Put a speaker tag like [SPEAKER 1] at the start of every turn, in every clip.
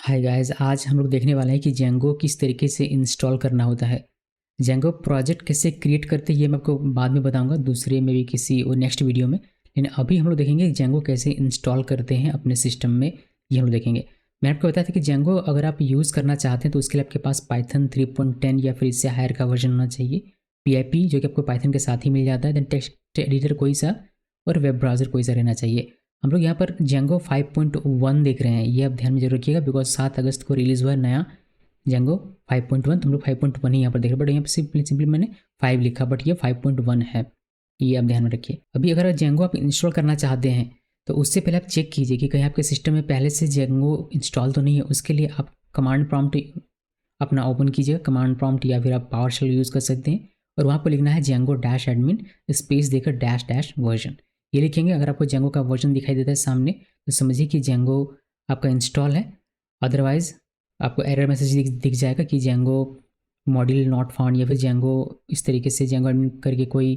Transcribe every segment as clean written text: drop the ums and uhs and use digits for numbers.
[SPEAKER 1] Hi guys, आज हम लोग देखने वाले हैं कि जेंगो किस तरीके से इंस्टॉल करना होता है। जेंगो प्रोजेक्ट कैसे क्रिएट करते हैं ये मैं आपको बाद में बताऊंगा, दूसरे में भी किसी और नेक्स्ट वीडियो में। लेकिन अभी हम लोग देखेंगे जेंगो कैसे इंस्टॉल करते हैं अपने सिस्टम में, ये हम लोग देखेंगे। मैंने आपको बताया था कि जेंगो अगर आप यूज़ करना चाहते हैं तो उसके लिए आपके पास पाइथन 3.10 या फिर इससे हायर का वर्जन होना चाहिए। पीआईपी जो कि आपको पाइथन के साथ ही मिल जाता है, देन टेक्स्ट एडिटर कोई सा और वेब ब्राउज़र कोई सा रहना चाहिए। हम लोग यहाँ पर जेंगो 5.1 देख रहे हैं, ये आप ध्यान में जरूर रखिएगा बिकॉज 7 अगस्त को रिलीज़ हुआ है नया जेंगो 5.1। तो हम लोग 5.1 ही यहाँ पर देख रहे हैं, बट यहाँ पर सिंपली मैंने 5 लिखा, बट ये 5.1 है, ये आप ध्यान में रखिए। अभी अगर जेंगो आप इंस्टॉल करना चाहते हैं तो उससे पहले आप चेक कीजिए कि कहीं आपके सिस्टम में पहले से जेंगो इंस्टॉल तो नहीं है। उसके लिए आप कमांड प्रॉम्प्ट अपना ओपन कीजिएगा, कमांड प्रॉम्प्ट, या फिर आप पावर शेल यूज़ कर सकते हैं और वहाँ पर लिखना है जेंगो डैश एडमिन स्पेस देकर डैश डैश वर्जन, ये लिखेंगे। अगर आपको जेंगो का वर्जन दिखाई देता है सामने तो समझिए कि जेंगो आपका इंस्टॉल है। अदरवाइज आपको एरर मैसेज दिख जाएगा कि जेंगो मॉड्यूल नॉट फाउंड, या फिर जेंगो इस तरीके से जेंगो एडमिन करके कोई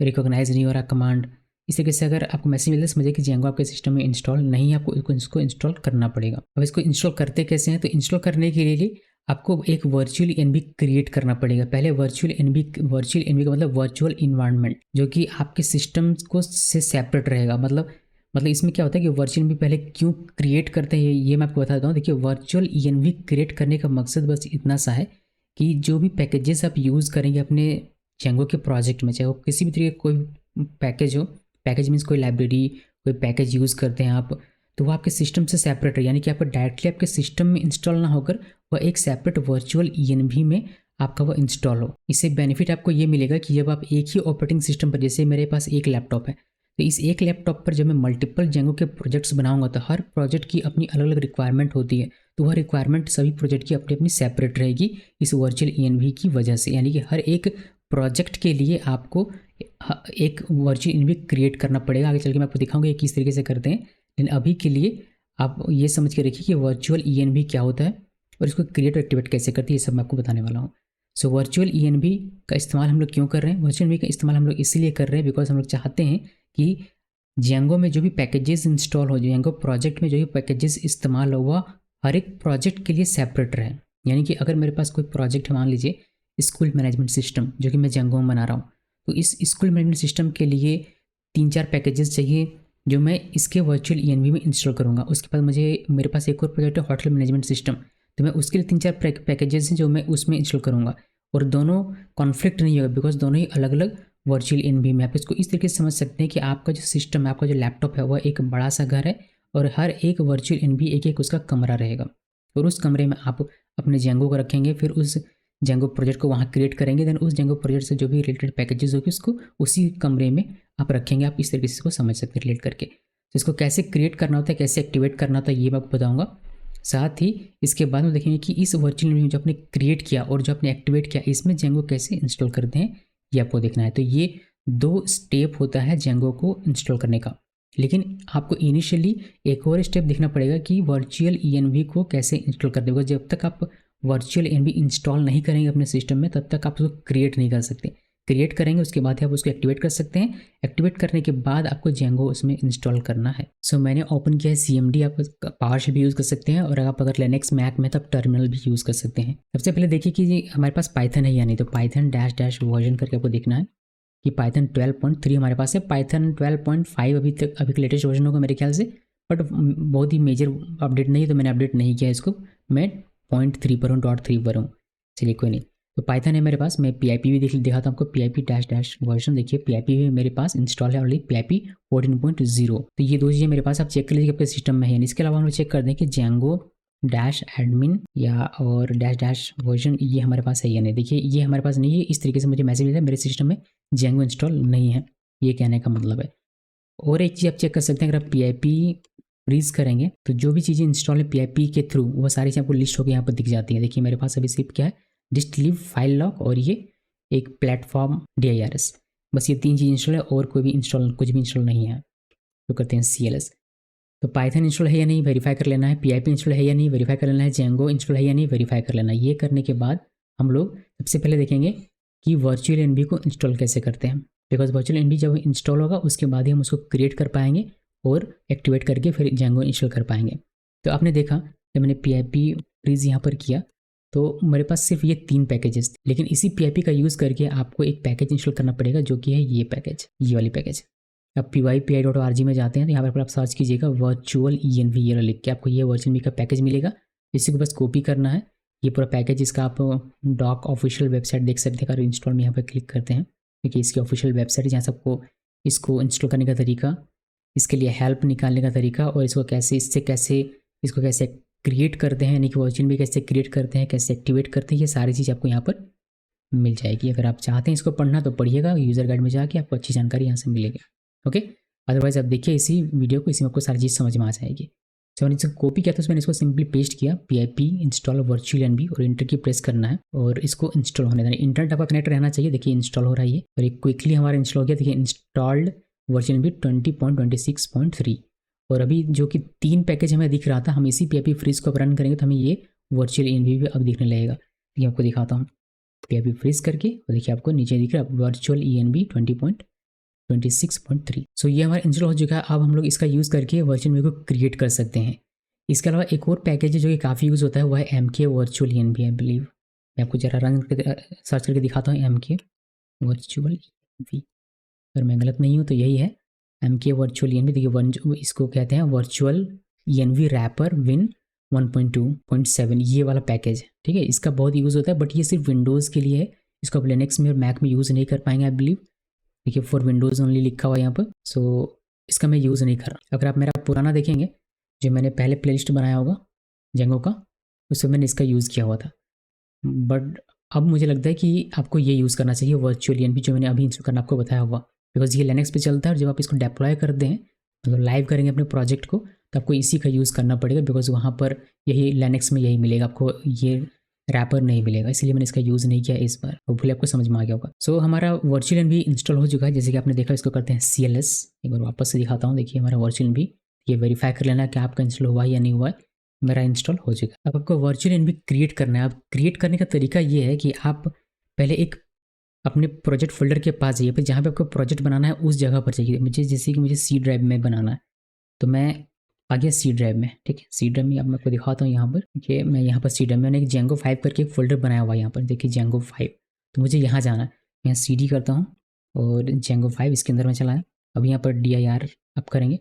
[SPEAKER 1] रिकॉग्नाइज नहीं हो रहा कमांड। इस तरीके से अगर आपको मैसेज मिलता है समझिए कि जेंगो आपके सिस्टम में इंस्टॉल नहीं है, आपको इसको इंस्टॉल करना पड़ेगा। अब इसको इंस्टॉल करते कैसे हैं, तो इंस्टॉल करने के लिए आपको एक वर्चुअल एनवी क्रिएट करना पड़ेगा। पहले वर्चुअल एनवी का मतलब वर्चुअल इन्वायरमेंट, जो कि आपके सिस्टम को से सेपरेट रहेगा। मतलब इसमें क्या होता है कि वर्चुअल एनवी पहले क्यों क्रिएट करते हैं ये मैं आपको बता देता हूँ। देखिए, वर्चुअल एनवी क्रिएट करने का मकसद बस इतना सा है कि जो भी पैकेजेस आप यूज़ करेंगे अपने जेंगो के प्रोजेक्ट में, चाहे वो किसी भी तरीके का कोई पैकेज हो, पैकेज मीन्स कोई लाइब्रेरी, कोई पैकेज यूज़ करते हैं आप, तो वो आपके सिस्टम से सेपरेट है, यानी कि आपको डायरेक्टली आपके सिस्टम में इंस्टॉल ना होकर वह एक सेपरेट वर्चुअल ईएनवी में आपका वो इंस्टॉल हो। इससे बेनिफिट आपको ये मिलेगा कि जब आप एक ही ऑपरेटिंग सिस्टम पर, जैसे मेरे पास एक लैपटॉप है, तो इस एक लैपटॉप पर जब मैं मल्टीपल जेंगो के प्रोजेक्ट्स बनाऊंगा तो हर प्रोजेक्ट की अपनी अलग अलग रिक्वायरमेंट होती है, तो वह रिक्वायरमेंट सभी प्रोजेक्ट की अपनी अपनी सेपरेट रहेगी इस वर्चुअल ईएनवी की वजह से। यानी कि हर एक प्रोजेक्ट के लिए आपको एक वर्चुअल ईएनवी क्रिएट करना पड़ेगा। आगे चल के मैं आपको दिखाऊंगा किस तरीके से करते हैं, लेकिन अभी के लिए आप ये समझ के रखिए कि वर्चुअल ईएनवी क्या होता है और इसको क्रिएट और एक्टिवेट कैसे करती है, ये सब मैं आपको बताने वाला हूँ। सो वर्चुअल ईएनवी का इस्तेमाल हम लोग क्यों कर रहे हैं? वर्चुअल ईएनवी का इस्तेमाल हम लोग इसलिए कर रहे हैं बिकॉज हम लोग चाहते हैं कि जेंगो में जो भी पैकेजेस इंस्टॉल हो, जेंगो प्रोजेक्ट में जो भी पैकेजेस इस्तेमाल हो वह हर एक प्रोजेक्ट के लिए सेपरेट रहे। यानी कि अगर मेरे पास कोई प्रोजेक्ट है, मान लीजिए स्कूल मैनेजमेंट सिस्टम जो कि मैं जेंगो में बना रहा हूँ, तो इस स्कूल मैनेजमेंट सिस्टम के लिए 3-4 पैकेजेस चाहिए जो मैं इसके वर्चुअल ईएनवी में इंस्टॉल करूँगा। उसके बाद मेरे पास एक और प्रोजेक्ट है होटल मैनेजमेंट सिस्टम, तो मैं उसके लिए 3-4 पैकेजेस हैं जो मैं उसमें इंस्टॉल करूँगा और दोनों कॉन्फ्लिक्ट नहीं होगा बिकॉज दोनों ही अलग अलग वर्चुअल एनवी में। आप इसको इस तरीके से समझ सकते हैं कि आपका जो सिस्टम है, आपका जो लैपटॉप है, वह एक बड़ा सा घर है और हर एक वर्चुअल एनवी एक एक उसका कमरा रहेगा और उस कमरे में आप अपने जेंगो को रखेंगे, फिर उस जेंगो प्रोजेक्ट को वहाँ क्रिएट करेंगे, देन उस जेंगो प्रोजेक्ट से जो भी रिलेटेड पैकेजेस होगी उसको उसी कमरे में आप रखेंगे। आप इस तरीके से इसको समझ सकते हैं रिलेट करके। तो इसको कैसे क्रिएट करना होता है, कैसे एक्टिवेट करना होता है, ये मैं आपको बताऊँगा। साथ ही इसके बाद में देखेंगे कि इस वर्चुअल एनवी जो आपने क्रिएट किया और जो आपने एक्टिवेट किया, इसमें जेंगो कैसे इंस्टॉल करते हैं ये आपको देखना है। तो ये 2 स्टेप होता है जेंगो को इंस्टॉल करने का, लेकिन आपको इनिशियली एक और स्टेप देखना पड़ेगा कि वर्चुअल ईएनवी को कैसे इंस्टॉल करते हैं। जब तक आप वर्चुअल ईएनवी इंस्टॉल नहीं करेंगे अपने सिस्टम में तब तक आप उसको क्रिएट नहीं कर सकते। क्रिएट करेंगे उसके बाद ही आप उसको एक्टिवेट कर सकते हैं। एक्टिवेट करने के बाद आपको जेंगो उसमें इंस्टॉल करना है। सो मैंने ओपन किया है CMD, आप पावरशेल भी यूज़ कर सकते हैं और आप अगर लिनक्स मैक में तब टर्मिनल भी यूज़ कर सकते हैं। सबसे पहले देखिए कि हमारे पास पाइथन है या नहीं, तो पाइथन डैश डैश वर्जन करके आपको देखना है कि पाइथन 12.3 हमारे पास है। पाइथन 12.5 अभी का लेटेस्ट वर्जन होगा मेरे ख्याल से, बट बहुत ही मेजर अपडेट नहीं है तो मैंने अपडेट नहीं किया इसको। मैं 0.3 पर हूँ, 0.3 पर हूँ। चलिए कोई नहीं, तो पाइथन है मेरे पास। मैं PIP भी दिखाता हूँ आपको, PIP डैश डैश वर्जन देखिए, PIP भी मेरे पास इंस्टॉल है ऑलरेडी, PIP 14.0। तो ये 2 चीज़ें मेरे पास, आप चेक कर लीजिए आपके सिस्टम में है। इसके अलावा हम लोग चेक कर दें कि जेंगो डैश एडमिन या और डैश डैश वर्जन ये हमारे पास है या नहीं। देखिए ये हमारे पास नहीं है, इस तरीके से मुझे मैसेज मिला है मेरे सिस्टम में जेंगो इंस्टॉल नहीं है, ये कहने का मतलब है। और एक चीज़ आप चेक कर सकते हैं, अगर आप PIP फ्रीज करेंगे तो जो भी चीज़ें इंस्टॉल है PIP के थ्रू वो सारी चीज़ें आपको लिस्ट होकर यहाँ पर दिख जाती हैं। देखिए मेरे पास अभी सिर्फ क्या है, डिस्ट लीव फाइल लॉक और ये एक प्लेटफॉर्म DIRS, बस ये 3 चीज़ इंस्टॉल है और कोई भी इंस्टॉल कुछ भी इंस्टॉल नहीं है। तो करते हैं CLS। तो पाइथन इंस्टॉल है या नहीं वेरीफाई कर लेना है, PIP इंस्टॉल है या नहीं वेरीफाई कर लेना है, जेंगो इंस्टॉल है या नहीं वेरीफाई कर लेना है। ये करने के बाद हम लोग सबसे पहले देखेंगे कि वर्चुअल एनवी को इंस्टॉल कैसे करते हैं, बिकॉज वर्चुअल एनवी जब इंस्टॉल होगा उसके बाद ही हम उसको क्रिएट कर पाएंगे और एक्टिवेट करके फिर जेंगो इंस्टॉल कर पाएंगे। तो आपने देखा जब मैंने PIP फ्रीज यहाँ पर किया तो मेरे पास सिर्फ ये 3 पैकेजेस थे, लेकिन इसी PIP का यूज़ करके आपको एक पैकेज इंस्टॉल करना पड़ेगा जो कि है ये पैकेज, ये वाली पैकेज। अब pypi.org में जाते हैं तो यहाँ पर आप सर्च कीजिएगा वर्चुअल ENV ये वाला लिख के, आपको ये वर्चुअल ENV का पैकेज मिलेगा। इसी को बस कॉपी करना है, ये पूरा पैकेज इसका आप डॉक ऑफिशियल वेबसाइट देख सकते हैं। अगर इंस्टॉल में यहाँ पर क्लिक करते हैं क्योंकि इसकी ऑफिशियल वेबसाइट है जहाँ सबको इसको इंस्टॉल करने का तरीका, इसके लिए हेल्प निकालने का तरीका और इसको कैसे क्रिएट करते हैं, यानी कि वर्चुअल भी कैसे क्रिएट करते हैं, कैसे एक्टिवेट करते हैं, ये सारी चीज़ आपको यहाँ पर मिल जाएगी। अगर आप चाहते हैं इसको पढ़ना तो पढ़िएगा, यूज़र गाइड में जाके आपको अच्छी जानकारी यहाँ से मिलेगी। ओके, अदरवाइज आप देखिए इसी वीडियो को, इसी में आपको सारी चीज़ समझ में आ जाएगी। तो मैंने इसको कॉपी किया तो मैंने इसको सिंपली पेस्ट किया, PIP इंस्टॉल वर्चुअल ENV और इंटर की प्रेस करना है और इसको इंस्टॉल होने देना। इंटरनेट आपका कनेक्ट रहना चाहिए। देखिए इंस्टॉल हो रहा है ये, और एक क्विकली हमारा इंस्टॉल हो गया। देखिए इंस्टॉल्ड वर्चुअल ENV 20.26.3। और अभी जो कि 3 पैकेज हमें दिख रहा था, हम इसी PIP फ्रीज को रन करेंगे तो हमें ये वर्चुअल ENV भी अब दिखने लगेगा। ये आपको दिखाता हूँ PIP फ्रीज करके, और देखिए आपको नीचे दिख रहा है वर्चुअल ENV 20.26.3। सो ये हमारा इंस्टॉल हो चुका है। अब हम लोग इसका यूज़ करके वर्चुअल ENV को क्रिएट कर सकते हैं। इसके अलावा एक और पैकेज है जो कि काफ़ी यूज़ होता है, वो है MK virtual ENV I believe. मैं आपको जरा रन करके सर्च करके दिखाता हूँ MK वर्चुअल ENV, अगर मैं गलत नहीं हूँ तो यही है MK वर्चुअल ENV। देखिए इसको कहते हैं वर्चुअल ENV रैपर विन 1.2.7, ये वाला पैकेज है। ठीक है, इसका बहुत यूज़ होता है बट ये सिर्फ विंडोज़ के लिए है, इसको आप लिनक्स में और मैक में यूज़ नहीं कर पाएंगे आई बिलीव। देखिए फॉर विंडोज़ ओनली लिखा हुआ है यहाँ पर, सो इसका मैं यूज़ नहीं कर रहा। अगर आप मेरा पुराना देखेंगे जो मैंने पहले प्लेलिस्ट बनाया होगा जेंगो का, उसमें मैंने इसका यूज़ किया हुआ था, बट अब मुझे लगता है कि आपको ये यूज़ करना चाहिए वर्चुअल ENV जो मैंने अभी इंस्टॉल करना आपको बताया हुआ, बिकॉज ये लिनक्स पे चलता है। और जब आप इसको डिप्लॉय करते हैं मतलब लाइव करेंगे अपने प्रोजेक्ट को, तो आपको इसी का यूज़ करना पड़ेगा, बिकॉज वहाँ पर यही लिनक्स में यही मिलेगा आपको, ये रैपर नहीं मिलेगा, इसलिए मैंने इसका यूज़ नहीं किया इस बार। होपफुली आपको समझ में आ गया होगा। सो हमारा वर्चुअल ENV इंस्टॉल हो चुका है, जैसे कि आपने देखा। इसको करते हैं CLS, एक बार वापस से दिखाता हूँ। देखिए हमारा वर्चुअल ENV, ये वेरीफाई कर लेना कि आपका इंस्टॉल हुआ है या नहीं हुआ है। मेरा इंस्टॉल हो चुका है। अब आपको वर्चुअल ENV क्रिएट करना है। अब क्रिएट करने का तरीका ये है कि आप पहले एक अपने प्रोजेक्ट फोल्डर के पास जाइए, फिर जहाँ पे आपको प्रोजेक्ट बनाना है उस जगह पर जाइए। मुझे जैसे कि मुझे C ड्राइव में बनाना है तो मैं आ गया C ड्राइव में। ठीक है, C ड्राइव में अब मैं आपको दिखाता हूँ यहाँ पर कि मैं यहाँ पर C ड्राइव में मैंने एक Django 5 करके एक फोल्डर बनाया हुआ है यहाँ पर। देखिए Django 5, तो मुझे यहाँ जाना है। यहाँ CD करता हूँ और Django 5 इसके अंदर में चला है। अब यहाँ पर dir आप करेंगे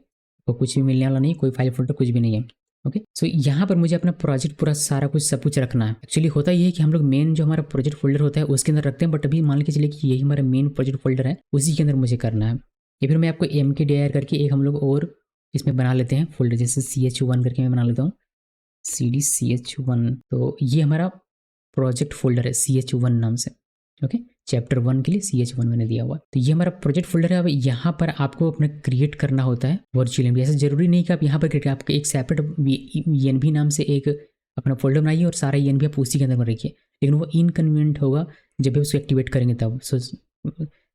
[SPEAKER 1] तो कुछ भी मिलने वाला नहीं, कोई फाइल फोल्डर कुछ भी नहीं है। ओके, सो यहाँ पर मुझे अपना प्रोजेक्ट पूरा सारा कुछ सब कुछ रखना है। एक्चुअली होता ये है कि हम लोग मेन जो हमारा प्रोजेक्ट फोल्डर होता है उसके अंदर रखते हैं, बट अभी मान के चलिए कि यही हमारा मेन प्रोजेक्ट फोल्डर है, उसी के अंदर मुझे करना है। या फिर मैं आपको mkdir करके एक हम लोग और इसमें बना लेते हैं फोल्डर, जैसे ch1 करके मैं बना लेता हूँ cd ch1। तो ये हमारा प्रोजेक्ट फोल्डर है ch1 नाम से। ओके, चैप्टर 1 के लिए ch1 मैंने दिया हुआ। तो ये हमारा प्रोजेक्ट फोल्डर है। अब यहाँ पर आपको अपना क्रिएट करना होता है वर्चुअल ENV। ऐसा जरूरी नहीं कि आप यहाँ पर क्रिएट, आपके एक सेपरेट ENV नाम से एक अपना फोल्डर बनाइए और सारा ENV आप उसी के अंदर रखिए, लेकिन वो इनकन्वीनियंट होगा जब भी उसको एक्टिवेट करेंगे तब। सो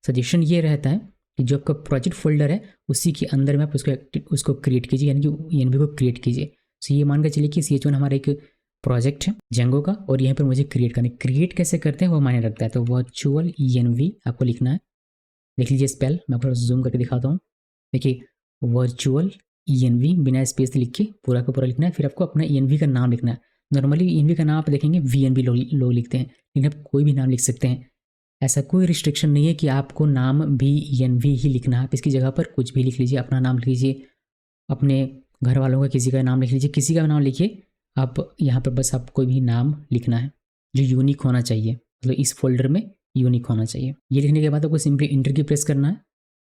[SPEAKER 1] सजेशन ये रहता है कि जो आपका प्रोजेक्ट फोल्डर है उसी के अंदर में आप उसको क्रिएट कीजिए, यानी कि ENV को क्रिएट कीजिए। सो ये मान कर चलिए कि ch1 हमारा एक प्रोजेक्ट है जेंगो का, और यहाँ पर मुझे क्रिएट करना है। क्रिएट कैसे करते हैं वो मायने रखता है। तो वर्चुअल ENV आपको लिखना है, देख लीजिए स्पेल, मैं आपको जूम करके दिखाता हूँ। देखिए वर्चुअल ENV बिना स्पेस लिख के पूरा का पूरा लिखना है। फिर आपको अपना ENV का नाम लिखना है। नॉर्मली ENV का नाम आप देखेंगे VNV लोग लिखते हैं, लेकिन आप कोई भी नाम लिख सकते हैं। ऐसा कोई रिस्ट्रिक्शन नहीं है कि आपको नाम भी ENV ही लिखना है। आप इसकी जगह पर कुछ भी लिख लीजिए, अपना नाम लिख लीजिए, अपने घर वालों का किसी का नाम लिख लीजिए, किसी का नाम लिखिए आप। यहाँ पर बस आप कोई भी नाम लिखना है जो यूनिक होना चाहिए, मतलब इस फोल्डर में यूनिक होना चाहिए। ये लिखने के बाद आपको सिंपली इंटर की प्रेस करना है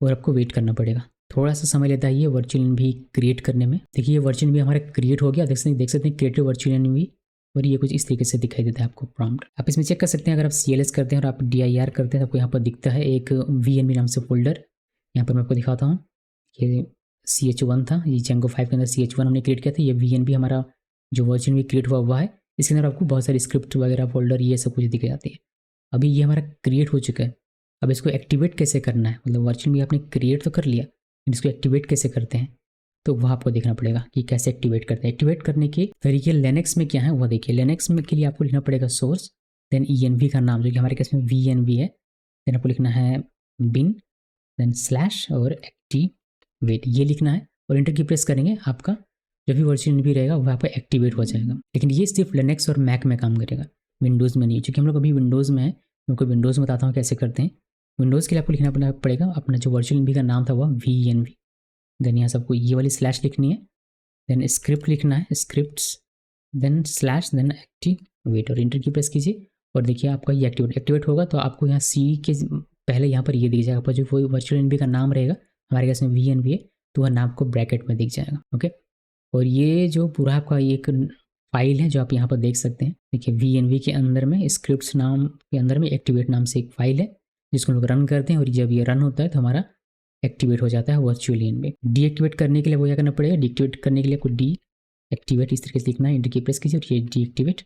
[SPEAKER 1] और आपको वेट करना पड़ेगा। थोड़ा सा समय लेता है ये वर्चुअल ENV क्रिएट करने में। देखिए ये वर्चुअल ENV हमारा क्रिएट हो गया, देख सकते हैं क्रिएटिव वर्चुअल ENV, और ये कुछ इस तरीके से दिखाई देता है आपको प्रॉम्प्ट। आप इसमें चेक कर सकते हैं, अगर आप CLS करते हैं और आप dir करते हैं तो आपको यहाँ पर दिखता है एक VNV नाम से फोल्डर। यहाँ पर मैं आपको दिखाता हूँ, ये ch1 था, ये Django 5 के अंदर ch1 हमने क्रिएट किया था। ये VNV हमारा जो वर्चुअल ENV क्रिएट हुआ है, इसके अंदर आपको बहुत सारी स्क्रिप्ट वगैरह फोल्डर ये सब कुछ दिख जाती है। अभी ये हमारा क्रिएट हो चुका है। अब इसको एक्टिवेट कैसे करना है, मतलब वर्चुअल ENV आपने क्रिएट तो कर लिया, इसको एक्टिवेट कैसे करते हैं तो वह आपको देखना पड़ेगा कि कैसे एक्टिवेट करते हैं। एक्टिवेट करने के तरीके लिनक्स में क्या है वह देखिए। लिनक्स में के लिए आपको लिखना पड़ेगा सोर्स, देन ENV का नाम जो कि हमारे केस में VNV है, देन आपको लिखना है बिन, देन स्लैश और एक्टिवेट, ये लिखना है और इंटर की प्रेस करेंगे। आपका जो भी वर्चुअल एनवी रहेगा वह आपका एक्टिवेट हो जाएगा। लेकिन ये सिर्फ लिनक्स और मैक में काम करेगा, विंडोज़ में नहीं। चूँकि हम लोग अभी विंडोज़ में है, मैं आपको विंडोज़ में बताता हूँ कैसे करते हैं। विंडोज़ के लिए आपको लिखना पड़ेगा अपना जो वर्चुअल एनवी का नाम था वह VENV, देन यहाँ से आपको ये वाली स्लैश लिखनी है, देन स्क्रिप्ट लिखना है, scripts, then slash, then activate, और इंटर की प्रेस कीजिए और देखिए आपका ये एक्टिवेट होगा। तो आपको यहाँ सी के पहले यहाँ पर ये दिख जाएगा, आपका जो वो वर्चुअल एनवी का नाम रहेगा, हमारे केस में VENV है तो वह नाम आपको ब्रैकेट में दिख जाएगा। ओके, और ये जो पूरा आपका एक फाइल है जो आप यहाँ पर देख सकते हैं, देखिए VENV के अंदर में स्क्रिप्ट्स नाम के अंदर में एक्टिवेट नाम से एक फाइल है जिसको लोग रन करते हैं, और जब ये रन होता है तो हमारा एक्टिवेट हो जाता है वर्चुअल एनवी। डीएक्टिवेट करने के लिए वो क्या करना पड़ेगा, डीएक्टिवेट करने के लिए आपको डीएक्टिवेट इस तरीके से लिखना है, इंटर की प्रेस कीजिए और ये डीएक्टिवेट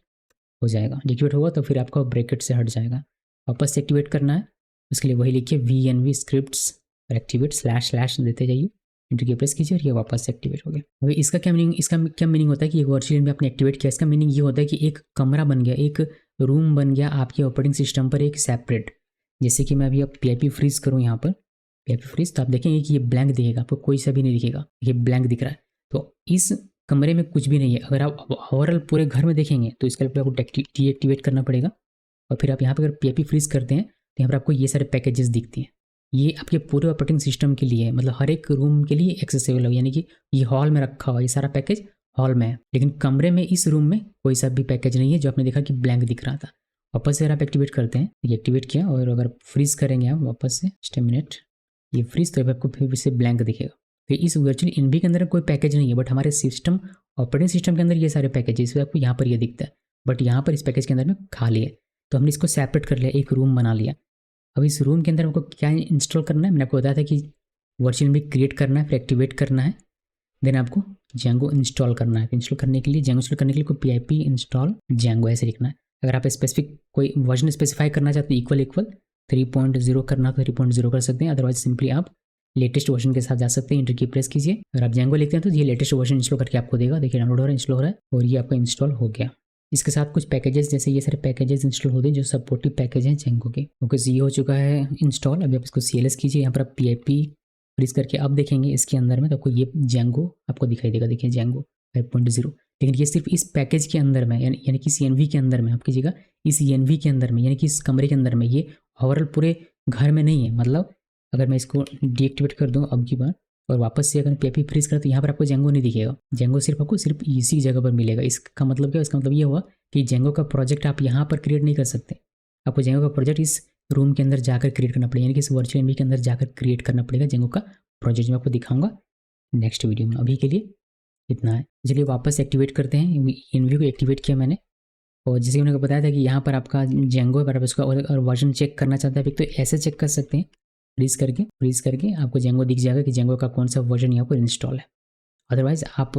[SPEAKER 1] हो जाएगा। डीएक्टिवेट होगा तो फिर आपका ब्रैकेट से हट जाएगा। वापस से एक्टिवेट करना है, उसके लिए वही लिखिए VENV स्क्रिप्ट्स और एक्टिवेट स्लैश देते जाइए, इंटर की प्रेस कीजिए और ये वापस से एक्टिवेट हो गया। अभी इसका क्या मीनिंग होता है कि वर्चुअल एनवी आपने एक्टिवेट किया, इसका मीनिंग ये होता है कि एक कमरा बन गया, एक रूम बन गया आपके ऑपरेटिंग सिस्टम पर एक सेपरेट। जैसे कि मैं अभी अब PIP फ्रीज करूँ यहाँ पर, PIP फ्रीज, तो आप देखेंगे कि ये ब्लैंक दिखेगा, आपको कोई सा भी नहीं दिखेगा, ये ब्लैंक दिख रहा है। तो इस कमरे में कुछ भी नहीं है। अगर आप ओवरऑल पूरे घर में देखेंगे तो इसके लिए आपको डीएक्टिवेट करना पड़ेगा, और फिर आप यहाँ पर अगर PIP फ्रीज करते हैं तो यहाँ पर आपको ये सारे पैकेजेस दिखते हैं। ये आपके पूरे ऑपरेटिंग सिस्टम के लिए, मतलब हर एक रूम के लिए एक्सेसिबल हो, यानी कि ये हॉल में रखा हुआ ये सारा पैकेज हॉल में है, लेकिन कमरे में इस रूम में कोई सा भी पैकेज नहीं है जो आपने देखा कि ब्लैंक दिख रहा था। वापस से अगर आप एक्टिवेट करते हैं, ये एक्टिवेट किया और अगर फ्रीज करेंगे आप वापस से जस्ट मिनट, ये फ्रीज, तो आपको फिर से ब्लैंक दिखेगा। तो इस वर्चुअल एनवी के अंदर कोई पैकेज नहीं है, बट हमारे सिस्टम ऑपरेटिंग सिस्टम के अंदर ये सारे पैकेज, इसलिए आपको यहाँ पर ये दिखता है, बट यहाँ पर इस पैकेज के अंदर में खाली है। तो हमने इसको सेपरेट कर लिया, एक रूम बना लिया। अब इस रूम के अंदर आपको क्या इंस्टॉल करना है, मैंने आपको बताया था कि वर्चुअल एनवी क्रिएट करना है, फिर एक्टिवेट करना है, देन आपको जेंगो इंस्टॉल करना है। इंस्टॉल करने के लिए जेंगो इंस्टॉल करने के लिए कोई PIP इंस्टॉल जेंगो ऐसे लिखना है। अगर आप स्पेसिफिक कोई वर्जन स्पेसिफाई करना चाहते हैं इक्वल 3.0 करना तो 3.0 कर सकते हैं, अदरवाइज सिंपली आप लेटेस्ट वर्जन के साथ जा सकते हैं। इंटर की प्रेस कीजिए, अगर आप जेंगो लिखते हैं तो ये लेटेस्ट वर्जन इंस्टॉल करके आपको देगा। देखिए डाउनलोड हो रहा है, इंस्टॉल हो रहा है और ये आपका इंस्टॉल हो गया। इसके साथ कुछ पैकेजेस, जैसे ये सारे पैकेजेस इंस्टॉल होते हैं जो सपोर्टिव पैकेज हैं जेंगो के। ओके, ये हो चुका है इंस्टॉल। अभी आप इसको CLS कीजिए, यहाँ पर आप PIP फ्रीज करके अब देखेंगे इसके अंदर में तो आपको ये जेंगो आपको दिखाई देगा। देखिए जेंगो 5.0, लेकिन ये सिर्फ इस पैकेज के अंदर में, यानी कि CNV के अंदर में, आप कीजिएगा इस ENV के अंदर में, यानी कि इस कमरे के अंदर में, ये ओवरऑल पूरे घर में नहीं है। मतलब अगर मैं इसको डीएक्टिवेट कर दूँ अब की बार और वापस से अगर PIP फ्रीज करें तो यहाँ पर आपको जेंगो नहीं दिखेगा। जेंगो सिर्फ इसी जगह पर मिलेगा। इसका मतलब क्या? इसका मतलब ये हुआ कि जेंगो का प्रोजेक्ट आप यहाँ पर क्रिएट नहीं कर सकते, आपको जेंगो का प्रोजेक्ट इस रूम के अंदर जाकर क्रिएट करना पड़ेगा, यानी कि इस वर्चुअल एनवी के अंदर जाकर क्रिएट करना पड़ेगा जेंगो का प्रोजेक्ट। मैं आपको दिखाऊंगा नेक्स्ट वीडियो में। अभी के लिए इतना है। चलिए वापस एक्टिवेट करते हैं। एनवी को एक्टिवेट किया मैंने, और जैसे उन्होंने बताया था कि यहाँ पर आपका जेंगो है, पर आप उसका और वर्जन चेक करना चाहते हैं तो ऐसे चेक कर सकते हैं, फ्रीज करके आपको जेंगो दिख जाएगा कि जेंगो का कौन सा वर्जन यहाँ पर इंस्टॉल है। अदरवाइज आप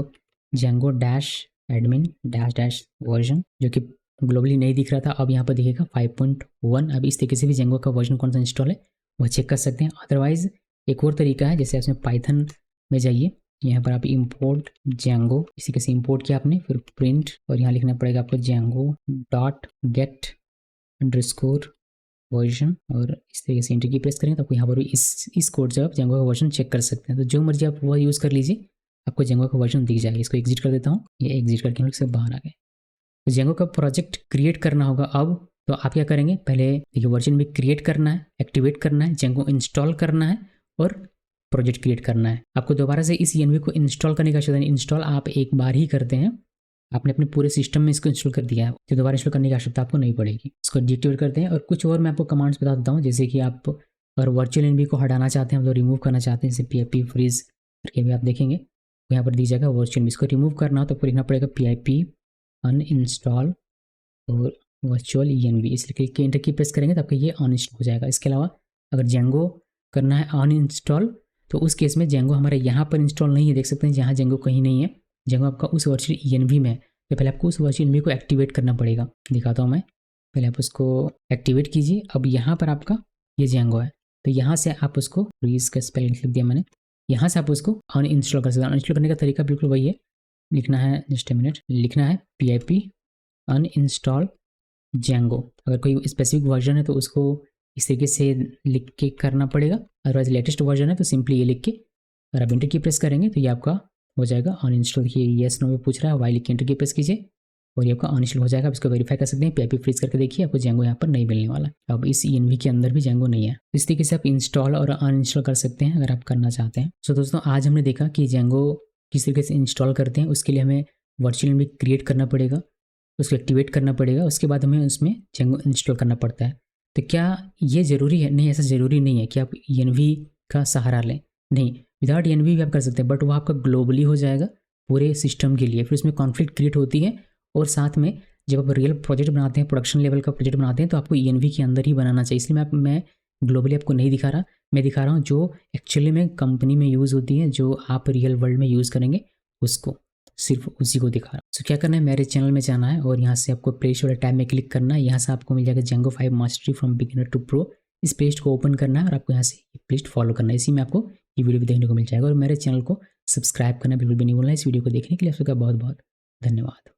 [SPEAKER 1] जेंगो -admin -- वर्जन, जो कि ग्लोबली नहीं दिख रहा था, अब यहाँ पर दिखेगा 5.1। अब इस तरीके से भी जेंगो का वर्जन कौन सा इंस्टॉल है वह चेक कर सकते हैं। अदरवाइज एक और तरीका है, जैसे उसमें पाइथन में जाइए, यहाँ पर आप इंपोर्ट जेंगो, इसी के से इंपोर्ट किया आपने, फिर प्रिंट, और यहाँ लिखना पड़ेगा आपको जेंगो.get_वर्जन, और इस तरीके से एंटर की प्रेस करें तो आपको यहाँ पर भी इस कोड से आप जेंगो का वर्जन चेक कर सकते हैं। तो जो मर्जी आप वो यूज़ कर लीजिए, आपको जेंगो का वर्जन दिख जाएगा। इसको एग्जिट कर देता हूँ, ये एग्जिट करके हम लोग से बाहर आ गए। तो जेंगो का प्रोजेक्ट क्रिएट करना होगा अब। तो आप क्या करेंगे, पहले देखिए वर्जन भी क्रिएट करना है, एक्टिवेट करना है, जेंगो इंस्टॉल करना है और प्रोजेक्ट क्रिएट करना है। आपको दोबारा से इस ENV को इंस्टॉल करने का आवश्यकता नहीं। इंस्टॉल आप एक बार ही करते हैं, आपने अपने पूरे सिस्टम में इसको इंस्टॉल कर दिया है, तो दोबारा इंस्टॉल करने की आवश्यकता आपको नहीं पड़ेगी। इसको डीएक्टिवेट करते हैं, और कुछ और मैं आपको कमांड्स बता देता हूँ, जैसे कि आप अगर वर्चुअल एनवी को हटाना चाहते हैं, मतलब रिमूव करना चाहते हैं, जैसे PIP फ्रीज करके भी आप देखेंगे तो यहाँ पर दी जाएगा वर्चुअल एनवी। इसको रिमूव करना हो तो आपको लिखना पड़ेगा PIP अनइंस्टॉल और वर्चुअल ENV, इसलिए क्लिक के एंटर की प्रेस करेंगे तो आपका ये अनइंस्टॉल हो जाएगा। इसके अलावा अगर जेंगो करना है अनइंस्टॉल, तो उस केस में जेंगो हमारे यहाँ पर इंस्टॉल नहीं है, देख सकते हैं जहाँ जेंगो कहीं नहीं है, जेंगो आपका उस वर्चुअल ENV में है। तो पहले आपको उस वर्चुअल ENV को एक्टिवेट करना पड़ेगा। दिखाता हूँ मैं, पहले आप उसको एक्टिवेट कीजिए। अब यहाँ पर आपका ये जेंगो है, तो यहाँ से आप उसको, फ्रीज का स्पेलिंग लिख दिया मैंने, यहाँ से आप उसको अनइंस्टॉल कर सकते हैं। अनइंस्टॉल करने का तरीका बिल्कुल वही है, लिखना है जस्ट ए मिनट, लिखना है PIP अनइंस्टॉल जेंगो। अगर कोई स्पेसिफिक वर्जन है तो उसको इस तरीके से लिख के करना पड़ेगा, अदरवाइज लेटेस्ट वर्जन है तो सिंपली ये लिख के अगर आप एंटर की प्रेस करेंगे तो ये आपका हो जाएगा। अनइंस्टॉल देखिए येस नो में पूछ रहा है, वाइल की एंटर की प्रेस कीजिए और ये आपका अनइंस्टॉल हो जाएगा। आप इसको वेरीफाई कर सकते हैं, पीआईपी फ्रीज करके देखिए, आपको जेंगो यहाँ पर नहीं मिलने वाला। अब इस ENV के अंदर भी जेंगो नहीं है। इस तरीके से आप इंस्टॉल और अनइंस्टॉल कर सकते हैं अगर आप करना चाहते हैं। सो दोस्तों आज हमने देखा कि जेंगो किस तरीके से इंस्टॉल करते हैं। उसके लिए हमें वर्चुअल एनवी क्रिएट करना पड़ेगा, उसको एक्टिवेट करना पड़ेगा, उसके बाद हमें उसमें जेंगो इंस्टॉल करना पड़ता है। तो क्या ये ज़रूरी है? नहीं, ऐसा ज़रूरी नहीं है कि आप ENV का सहारा लें। नहीं, विदाउट ENV भी आप कर सकते हैं, बट वो आपका ग्लोबली हो जाएगा पूरे सिस्टम के लिए। फिर उसमें कॉन्फ्लिक्ट क्रिएट होती है और साथ में जब आप रियल प्रोजेक्ट बनाते हैं, प्रोडक्शन लेवल का प्रोजेक्ट बनाते हैं, तो आपको ENV के अंदर ही बनाना चाहिए। इसलिए मैं ग्लोबली आपको नहीं दिखा रहा, मैं दिखा रहा हूँ जो एक्चुअली में कंपनी में यूज़ होती है, जो आप रियल वर्ल्ड में यूज़ करेंगे उसको, सिर्फ उसी को दिखा रहा हूँ। सो क्या करना है, मेरे चैनल में जाना है और यहाँ से आपको प्लेलिस्ट वाले टैब में क्लिक करना है। यहाँ से आपको मिल जाएगा Django 5 mastery from beginner to pro. इस प्लेलिस्ट को ओपन करना है और आपको यहाँ से प्लेलिस्ट फॉलो करना है। इसी में आपको ये वीडियो भी देखने को मिल जाएगा और मेरे चैनल को सब्सक्राइब करना बिल्कुल भी नहीं भूलना। इस वीडियो को देखने के लिए आपका बहुत बहुत धन्यवाद।